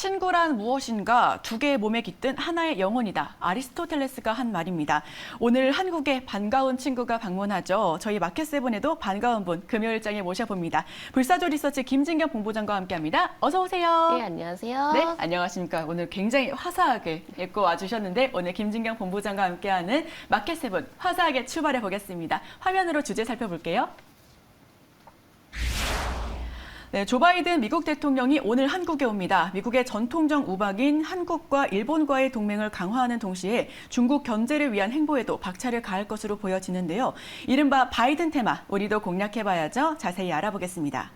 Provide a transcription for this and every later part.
친구란 무엇인가 두 개의 몸에 깃든 하나의 영혼이다. 아리스토텔레스가 한 말입니다. 오늘 한국에 반가운 친구가 방문하죠. 저희 마켓세븐에도 반가운 분 금요일장에 모셔봅니다. 불사조 리서치 김진경 본부장과 함께합니다. 어서 오세요. 네, 안녕하세요. 네, 안녕하십니까. 오늘 굉장히 화사하게 입고 와주셨는데 오늘 김진경 본부장과 함께하는 마켓세븐 화사하게 출발해 보겠습니다. 화면으로 주제 살펴볼게요. 네, 조 바이든 미국 대통령이 오늘 한국에 옵니다. 미국의 전통적 우박인 한국과 일본과의 동맹을 강화하는 동시에 중국 견제를 위한 행보에도 박차를 가할 것으로 보여지는데요. 이른바 바이든 테마, 우리도 공략해봐야죠. 자세히 알아보겠습니다.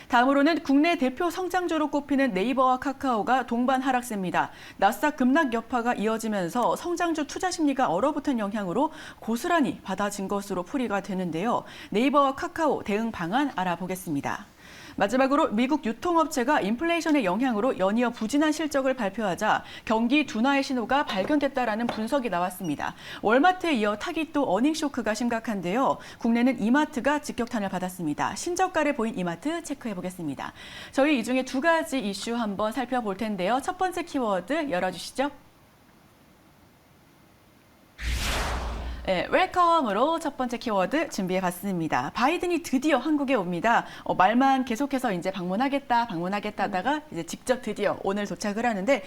다음으로는 국내 대표 성장주로 꼽히는 네이버와 카카오가 동반 하락세입니다. 나스닥 급락 여파가 이어지면서 성장주 투자 심리가 얼어붙은 영향으로 고스란히 받아진 것으로 풀이가 되는데요. 네이버와 카카오 대응 방안 알아보겠습니다. 마지막으로 미국 유통업체가 인플레이션의 영향으로 연이어 부진한 실적을 발표하자 경기 둔화의 신호가 발견됐다라는 분석이 나왔습니다. 월마트에 이어 타깃도 어닝 쇼크가 심각한데요. 국내는 이마트가 직격탄을 받았습니다. 신저가를 보인 이마트 체크해 보겠습니다. 저희 이 중에 두 가지 이슈 한번 살펴볼 텐데요. 첫 번째 키워드 열어주시죠. 네, 웰컴으로 첫 번째 키워드 준비해봤습니다. 바이든이 드디어 한국에 옵니다. 말만 계속해서 이제 방문하겠다 하다가 이제 직접 드디어 오늘 도착을 하는데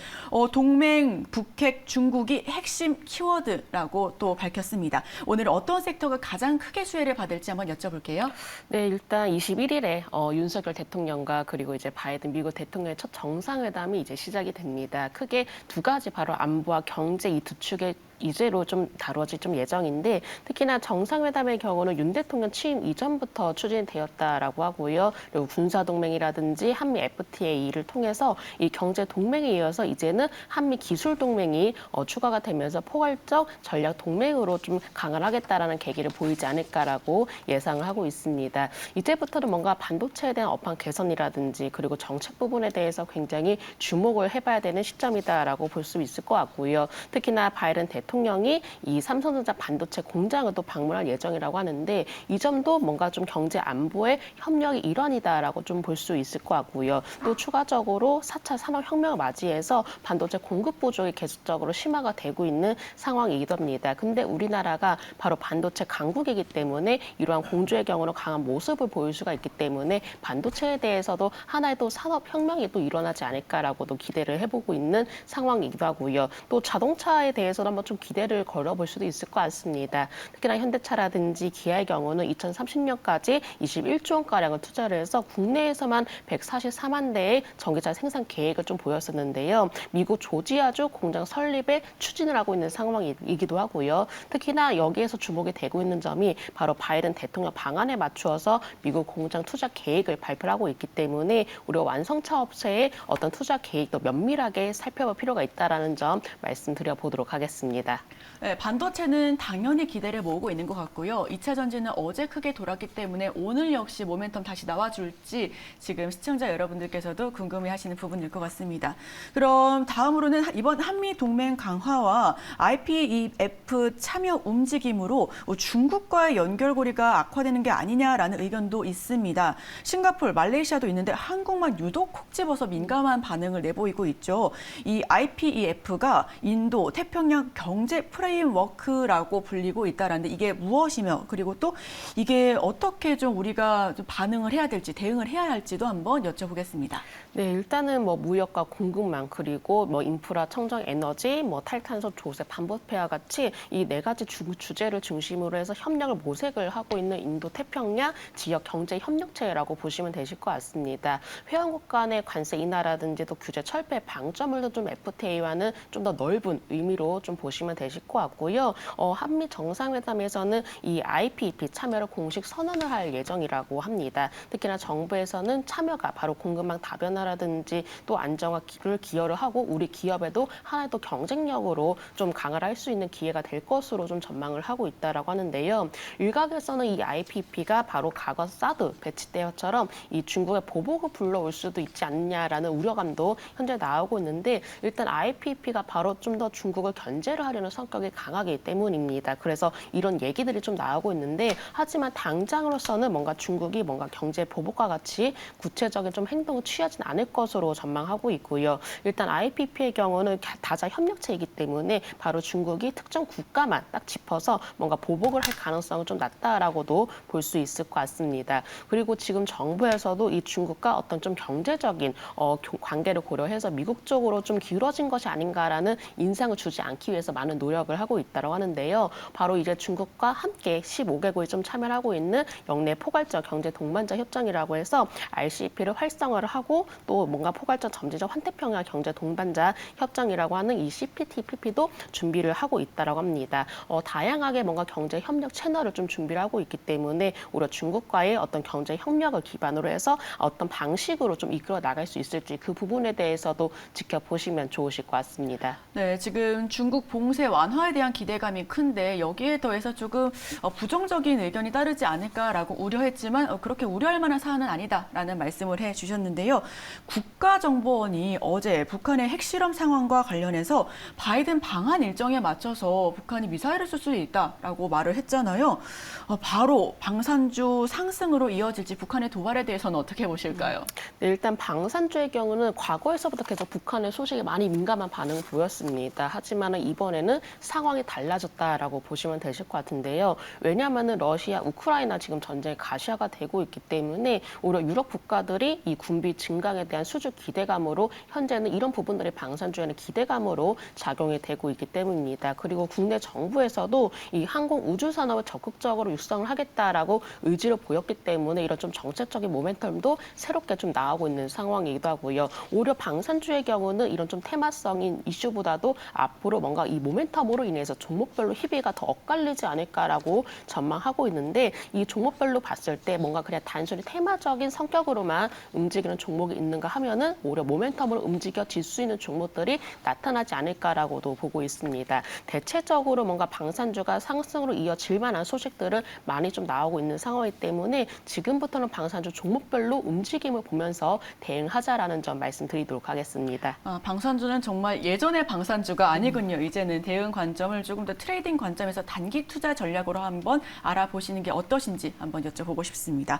동맹, 북핵, 중국이 핵심 키워드라고 또 밝혔습니다. 오늘 어떤 섹터가 가장 크게 수혜를 받을지 한번 여쭤볼게요. 네, 일단 21일에 윤석열 대통령과 그리고 이제 바이든 미국 대통령의 첫 정상회담이 이제 시작이 됩니다. 크게 두 가지 바로 안보와 경제 이 두 축의 이제로 좀 다뤄질 예정인데 특히나 정상회담의 경우는 윤 대통령 취임 이전부터 추진되었다라고 하고요. 그리고 군사동맹이라든지 한미 FTA를 통해서 이 경제동맹에 이어서 이제는 한미 기술동맹이 추가가 되면서 포괄적 전략동맹으로 좀 강화하겠다라는 계기를 보이지 않을까라고 예상을 하고 있습니다. 이제부터는 뭔가 반도체에 대한 업황 개선이라든지 그리고 정책 부분에 대해서 굉장히 주목을 해봐야 되는 시점이다라고 볼 수 있을 것 같고요. 특히나 바이든 대통령이 이 삼성전자 반도체 공장을 또 방문할 예정이라고 하는데 이 점도 뭔가 좀 경제 안보의 협력의 일환이다라고 좀 볼 수 있을 것 같고요. 또 추가적으로 4차 산업혁명을 맞이해서 반도체 공급 부족이 계속적으로 심화가 되고 있는 상황이랍니다. 근데 우리나라가 바로 반도체 강국이기 때문에 이러한 공조의 경우는 강한 모습을 보일 수가 있기 때문에 반도체에 대해서도 하나의 또 산업혁명이 또 일어나지 않을까라고도 기대를 해보고 있는 상황이기도 하고요. 또 자동차에 대해서는 한번 좀 기대를 걸어볼 수도 있을 것 같습니다. 특히나 현대차라든지 기아의 경우는 2030년까지 21조 원가량을 투자를 해서 국내에서만 144만 대의 전기차 생산 계획을 좀 보였었는데요. 미국 조지아주 공장 설립에 추진을 하고 있는 상황이기도 하고요. 특히나 여기에서 주목이 되고 있는 점이 바로 바이든 대통령 방안에 맞추어서 미국 공장 투자 계획을 발표하고 있기 때문에 우리가 완성차 업체의 어떤 투자 계획도 면밀하게 살펴볼 필요가 있다는 점 말씀드려보도록 하겠습니다. 네, 반도체는 당연히 기대를 모으고 있는 것 같고요. 2차 전지는 어제 크게 돌았기 때문에 오늘 역시 모멘텀 다시 나와줄지 지금 시청자 여러분들께서도 궁금해하시는 부분일 것 같습니다. 그럼 다음으로는 이번 한미 동맹 강화와 IPEF 참여 움직임으로 중국과의 연결고리가 악화되는 게 아니냐라는 의견도 있습니다. 싱가포르, 말레이시아도 있는데 한국만 유독 콕 집어서 민감한 반응을 내보이고 있죠. 이 IPEF가 인도, 태평양 경제 프레임워크라고 불리고 있다라는데 이게 무엇이며 그리고 또 이게 어떻게 좀 우리가 좀 반응을 해야 될지 대응을 해야 할지도 한번 여쭤보겠습니다. 네, 일단은 무역과 공급망 그리고 인프라, 청정 에너지, 탈탄소 조세, 반부패와 같이 이 네 가지 주제를 중심으로 해서 협력을 모색을 하고 있는 인도 태평양 지역 경제 협력체라고 보시면 되실 것 같습니다. 회원국 간의 관세 인하라든지 또 규제 철폐 방점을 좀 FTA와는 좀 더 넓은 의미로 좀 보시면 되실 것 같고요. 한미 정상회담에서는 이 IPEF 참여를 공식 선언을 할 예정이라고 합니다. 특히나 정부에서는 참여가 바로 공급망 다변화라든지 또 안정화를 기여를 하고 우리 기업에도 하나의 또 경쟁력으로 좀 강화를 할 수 있는 기회가 될 것으로 좀 전망을 하고 있다라고 하는데요. 일각에서는 이 IPEF가 바로 과거 사드 배치 때처럼 이 중국의 보복을 불러올 수도 있지 않냐라는 우려감도 현재 나오고 있는데 일단 IPEF가 바로 좀 더 중국을 견제를 하기 폄하하려는 성격이 강하기 때문입니다. 그래서 이런 얘기들이 좀 나오고 있는데 하지만 당장으로서는 뭔가 중국이 뭔가 경제 보복과 같이 구체적인 좀 행동을 취하진 않을 것으로 전망하고 있고요. 일단 IPP의 경우는 다자 협력체이기 때문에 바로 중국이 특정 국가만 딱 짚어서 뭔가 보복을 할 가능성은 좀 낮다라고도 볼 수 있을 것 같습니다. 그리고 지금 정부에서도 이 중국과 어떤 좀 경제적인 관계를 고려해서 미국 쪽으로 좀 기울어진 것이 아닌가라는 인상을 주지 않기 위해서 많은 노력을 하고 있다고 하는데요. 바로 이제 중국과 함께 15개국이 좀 참여하고 있는 영내 포괄적 경제 동반자 협정이라고 해서 RCEP를 활성화를 하고 또 뭔가 포괄적 점진적 환태평양 경제 동반자 협정이라고 하는 이 CPTPP도 준비를 하고 있다고 합니다. 다양하게 뭔가 경제 협력 채널을 좀 준비를 하고 있기 때문에 오히려 중국과의 어떤 경제 협력을 기반으로 해서 어떤 방식으로 좀 이끌어 나갈 수 있을지 그 부분에 대해서도 지켜보시면 좋으실 것 같습니다. 네, 지금 중국 봉쇄 완화에 대한 기대감이 큰데 여기에 더해서 조금 부정적인 의견이 따르지 않을까라고 우려했지만 그렇게 우려할 만한 사안은 아니다라는 말씀을 해주셨는데요. 국가정보원이 어제 북한의 핵실험 상황과 관련해서 바이든 방한 일정에 맞춰서 북한이 미사일을 쏠 수 있다라고 말을 했잖아요. 바로 방산주 상승으로 이어질지 북한의 도발에 대해서는 어떻게 보실까요? 네, 일단 방산주의 경우는 과거에서부터 계속 북한의 소식에 많이 민감한 반응을 보였습니다. 하지만 이번에는 상황이 달라졌다라고 보시면 되실 것 같은데요. 왜냐하면 러시아, 우크라이나 지금 전쟁이 가시화가 되고 있기 때문에 오히려 유럽 국가들이 이 군비 증강에 대한 수주 기대감으로 현재는 이런 부분들이 방산주에는 기대감으로 작용이 되고 있기 때문입니다. 그리고 국내 정부에서도 이 항공 우주 산업을 적극적으로 육성을 하겠다라고 의지를 보였기 때문에 이런 좀 정책적인 모멘텀도 새롭게 좀 나오고 있는 상황이기도 하고요. 오히려 방산주의 경우는 이런 좀 테마성인 이슈보다도 앞으로 뭔가 이 모멘텀으로 인해서 종목별로 희비가 더 엇갈리지 않을까라고 전망하고 있는데 이 종목별로 봤을 때 뭔가 그냥 단순히 테마적인 성격으로만 움직이는 종목이 있는가 하면은 오히려 모멘텀으로 움직여질 수 있는 종목들이 나타나지 않을까라고도 보고 있습니다. 대체적으로 뭔가 방산주가 상승으로 이어질 만한 소식들을 많이 좀 나오고 있는 상황이기 때문에 지금부터는 방산주 종목별로 움직임을 보면서 대응하자라는 점 말씀드리도록 하겠습니다. 방산주는 정말 예전의 방산주가 아니군요. 이제는 대응 관점을 조금 더 트레이딩 관점에서 단기 투자 전략으로 한번 알아보시는 게 어떠신지 한번 여쭤보고 싶습니다.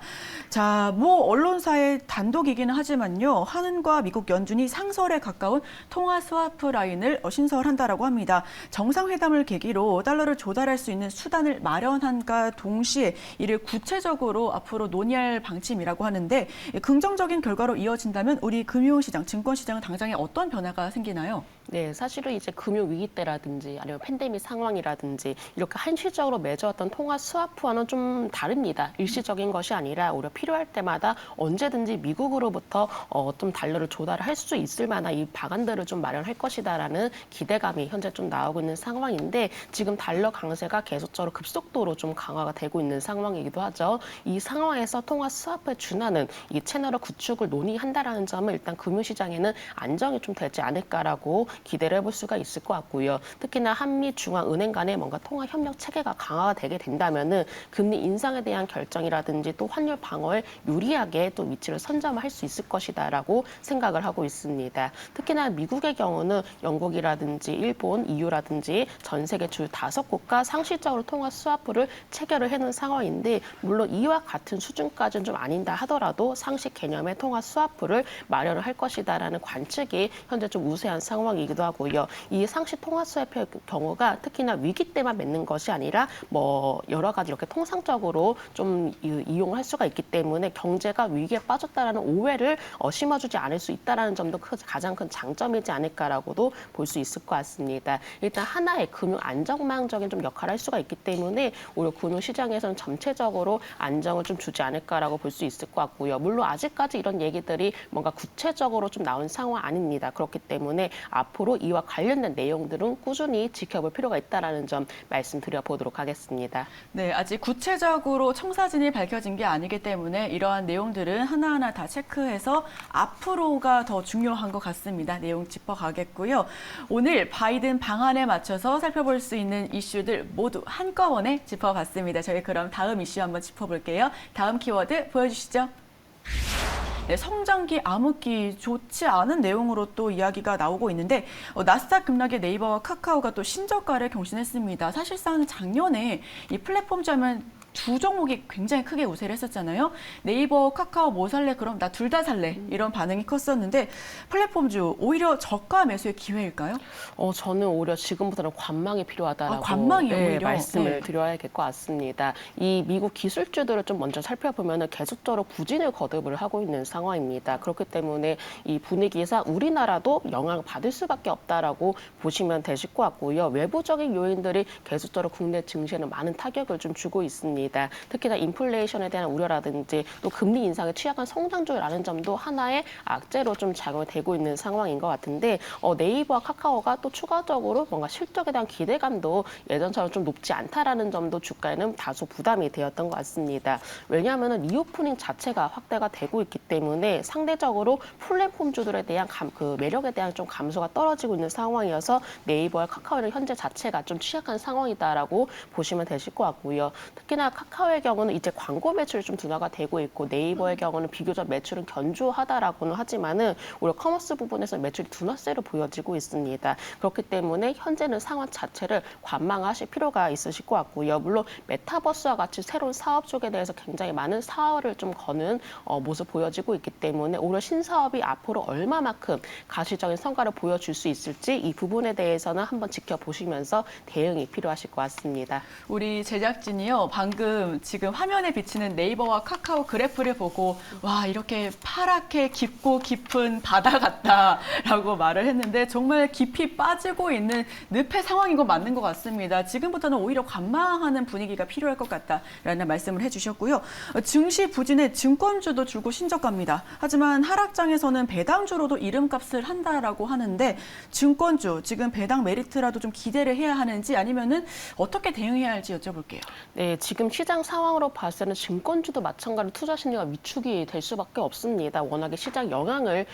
자, 모 언론사의 단독이기는 하지만요. 한은과 미국 연준이 상설에 가까운 통화 스와프 라인을 신설한다라고 합니다. 정상회담을 계기로 달러를 조달할 수 있는 수단을 마련한과 동시에 이를 구체적으로 앞으로 논의할 방침이라고 하는데 긍정적인 결과로 이어진다면 우리 금융시장, 증권시장은 당장에 어떤 변화가 생기나요? 네, 사실은 이제 금융 위기 때라든지 아니면 팬데믹 상황이라든지 이렇게 한시적으로 맺어왔던 통화 스와프와는 좀 다릅니다. 일시적인 것이 아니라 오히려 필요할 때마다 언제든지 미국으로부터 좀 달러를 조달할 수 있을 만한 이 방안들을 좀 마련할 것이다라는 기대감이 현재 좀 나오고 있는 상황인데 지금 달러 강세가 계속적으로 급속도로 좀 강화가 되고 있는 상황이기도 하죠. 이 상황에서 통화 스와프에 준하는 이 채널의 구축을 논의한다라는 점은 일단 금융시장에는 안정이 좀 되지 않을까라고 기대를 해볼 수가 있을 것 같고요. 특히나 한미 중앙은행 간의 뭔가 통화 협력 체계가 강화가 되게 된다면은 금리 인상에 대한 결정이라든지 또 환율 방어에 유리하게 또 위치를 선점할 수 있을 것이다라고 생각을 하고 있습니다. 특히나 미국의 경우는 영국이라든지 일본, EU라든지 전 세계 주 5국가 상시적으로 통화 스와프를 체결을 해놓은 상황인데 물론 이와 같은 수준까지는 좀 아닌다 하더라도 상시 개념의 통화 스와프를 마련을 할 것이다라는 관측이 현재 좀 우세한 상황이기도 하고요. 이 상시 통화 스와프의 경우가 특히나 위기 때만 맺는 것이 아니라 뭐 여러 가지 이렇게 통상적으로 좀 이용할 수가 있기 때문에 경제가 위기에 빠졌다라는 오해를 심어주지 않을 수 있다라는 점도 가장 큰 장점이지 않을까라고도 볼 수 있을 것 같습니다. 일단 하나의 금융 안정망적인 좀 역할을 할 수가 있기 때문에 오히려 금융 시장에서는 전체적으로 안정을 좀 주지 않을까라고 볼 수 있을 것 같고요. 물론 아직까지 이런 얘기들이 뭔가 구체적으로 좀 나온 상황 아닙니다. 그렇기 때문에 앞으로 이와 관련된 내용들은 꾸준히 지켜볼 필요가 있다라는 점 말씀드려 보도록 하겠습니다. 네, 아직 구체적으로 청사진이 밝혀진 게 아니기 때문에 이러한 내용들은 하나하나 다 체크해서 앞으로가 더 중요한 것 같습니다. 내용 짚어가겠고요. 오늘 바이든 방안에 맞춰서 살펴볼 수 있는 이슈들 모두 한꺼번에 짚어봤습니다. 저희 그럼 다음 이슈 한번 짚어볼게요. 다음 키워드 보여주시죠. 성장기, 암흑기 좋지 않은 내용으로 또 이야기가 나오고 있는데 나스닥 급락의 네이버와 카카오가 또 신저가를 경신했습니다. 사실상 작년에 이 플랫폼주 하면 두 종목이 굉장히 크게 우세를 했었잖아요. 네이버, 카카오 뭐 살래? 그럼 나 둘 다 살래. 이런 반응이 컸었는데 플랫폼주 오히려 저가 매수의 기회일까요? 저는 오히려 지금부터는 관망이 필요하다라고 관망이요, 오히려? 말씀을 드려야 될 것 같습니다. 이 미국 기술주들을 좀 먼저 살펴보면 계속적으로 부진을 거듭을 하고 있는 상황입니다. 그렇기 때문에 이 분위기에서 우리나라도 영향을 받을 수밖에 없다라고 보시면 되실 것 같고요. 외부적인 요인들이 계속적으로 국내 증시에는 많은 타격을 좀 주고 있습니다. 특히나 인플레이션에 대한 우려라든지 또 금리 인상에 취약한 성장주라는 점도 하나의 악재로 좀 작용이 되고 있는 상황인 것 같은데 네이버와 카카오가 또 추가적으로 뭔가 실적에 대한 기대감도 예전처럼 좀 높지 않다라는 점도 주가에는 다소 부담이 되었던 것 같습니다. 왜냐하면 리오프닝 자체가 확대가 되고 있기 때문에 상대적으로 플랫폼주들에 대한 그 매력에 대한 좀 감소가 떨어지고 있는 상황이어서 네이버와 카카오는 현재 자체가 좀 취약한 상황이다라고 보시면 되실 것 같고요. 특히나 카카오의 경우는 이제 광고 매출이 좀 둔화가 되고 있고 네이버의 경우는 비교적 매출은 견조하다라고는 하지만은 오히려 커머스 부분에서 매출이 둔화세로 보여지고 있습니다. 그렇기 때문에 현재는 상황 자체를 관망하실 필요가 있으실 것 같고요. 물론 메타버스와 같이 새로운 사업 쪽에 대해서 굉장히 많은 사활을 좀 거는 모습 보여지고 있기 때문에 오히려 신사업이 앞으로 얼마만큼 가시적인 성과를 보여줄 수 있을지 이 부분에 대해서는 한번 지켜보시면서 대응이 필요하실 것 같습니다. 우리 제작진이요, 방금 지금 화면에 비치는 네이버와 카카오 그래프를 보고 와, 이렇게 파랗게 깊고 깊은 바다 같다라고 말을 했는데 정말 깊이 빠지고 있는 늪의 상황인 건 맞는 것 같습니다. 지금부터는 오히려 관망하는 분위기가 필요할 것 같다라는 말씀을 해주셨고요. 증시 부진에 증권주도 줄고 신저가입니다. 하지만 하락장에서는 배당주로도 이름값을 한다라고 하는데 증권주 지금 배당 메리트라도 좀 기대를 해야 하는지 아니면은 어떻게 대응해야 할지 여쭤볼게요. 네, 지금 시장 상황으로 봤을 때는 증권주도 마찬가지로 투자 심리가 위축이 될 수밖에 없습니다. 워낙에 시장 영향을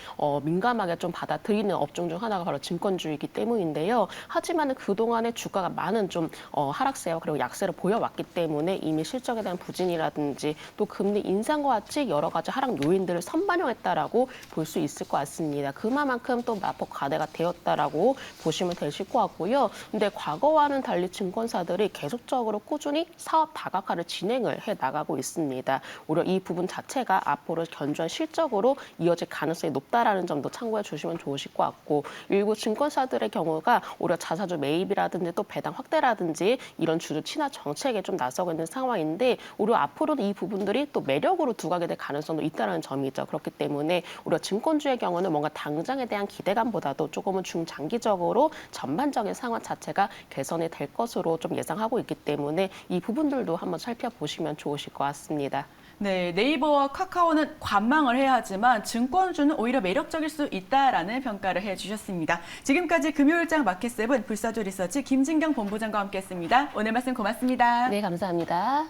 민감하게 좀 받아들이는 업종 중 하나가 바로 증권주이기 때문인데요. 하지만 그동안에 주가가 많은 좀 하락세와 그리고 약세를 보여왔기 때문에 이미 실적에 대한 부진이라든지 또 금리 인상과 같이 여러 가지 하락 요인들을 선반영했다라고 볼 수 있을 것 같습니다. 그만큼 또 마폭 과대가 되었다라고 보시면 되실 것 같고요. 근데 과거와는 달리 증권사들이 계속적으로 꾸준히 사업 다각화를 진행을 해 나가고 있습니다. 오히려 이 부분 자체가 앞으로 견조한 실적으로 이어질 가능성이 높다라는 점도 참고해 주시면 좋으실 것 같고 일부 증권사들의 경우가 오히려 자사주 매입이라든지 또 배당 확대라든지 이런 주주 친화 정책에 좀 나서고 있는 상황인데 오히려 앞으로는 이 부분들이 또 매력으로 두가게 될 가능성도 있다는 점이죠. 그렇기 때문에 오히려 증권주의 경우는 뭔가 당장에 대한 기대감보다도 조금은 중장기적으로 전반적인 상황 자체가 개선이 될 것으로 좀 예상하고 있기 때문에 이 부분들도 한번 살펴보시면 좋으실 것 같습니다. 네, 네이버와 카카오는 관망을 해야 하지만 증권주는 오히려 매력적일 수 있다라는 평가를 해주셨습니다. 지금까지 금요일장 마켓7 불사조 리서치 김진경 본부장과 함께했습니다. 오늘 말씀 고맙습니다. 네, 감사합니다.